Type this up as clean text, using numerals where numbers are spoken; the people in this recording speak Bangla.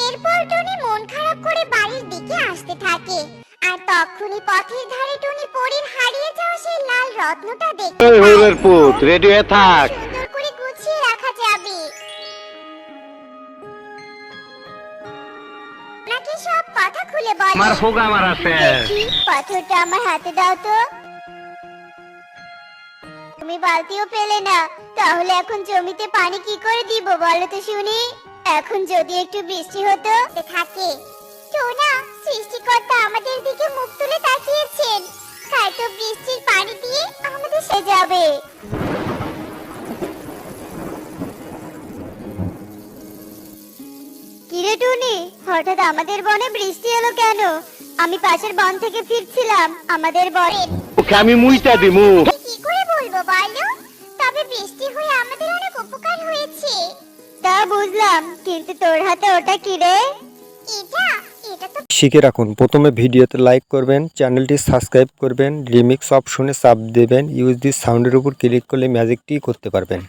এরপর টুনি মন খারাপ করে বাড়ির দিকে আসতে থাকে। আর তখনই পথের ধারে টুনি পরীর হারিয়ে যাওয়া সেই লাল রত্নটা দেখতে ওই পায়। হইলের পুত রেডি হয়ে থাক। সুন্দর করে গুছিয়ে রাখা যাবে। নাকি সব কথা খুলে বলে। আমার ফোগা আমার আছে। দেখি, পাথরটা আমার হাতে দাও তো। তুমি বালতিও পেলে না, তাহলে এখন জমিতে পানি কি করে দিব বলো তো শুনি। এখন যদি একটু বৃষ্টি হতো থাকে। সোনা, সৃষ্টিকর্তা আমাদের দিকে মুখ তুলে তাকিয়েছেন, তাই তো বৃষ্টির পানি দিয়ে আমাদের সে যাবে। কিরে টুনি, হঠাৎ আমাদের বনে বৃষ্টি এলো কেন? আমি পাশের বন থেকে ফিরছিলাম, আমাদের বনে। ওকে আমি মুইতা দিমু। কি করে বলবো বলো, তবে বৃষ্টি হয়ে আমাদের অনেক উপকার হয়েছে। তা বুঝলাম, কিন্তু তোর হাতে ওটা কি রে? এটা তো শিখে রাখুন। প্রথমে ভিডিওতে লাইক করবেন, চ্যানেলটি সাবস্ক্রাইব করবেন, রিমিক্স অপশনে চাপ দেবেন, ইউজ দিস সাউন্ডের উপর ক্লিক করলে ম্যাজিকটি করতে পারবেন।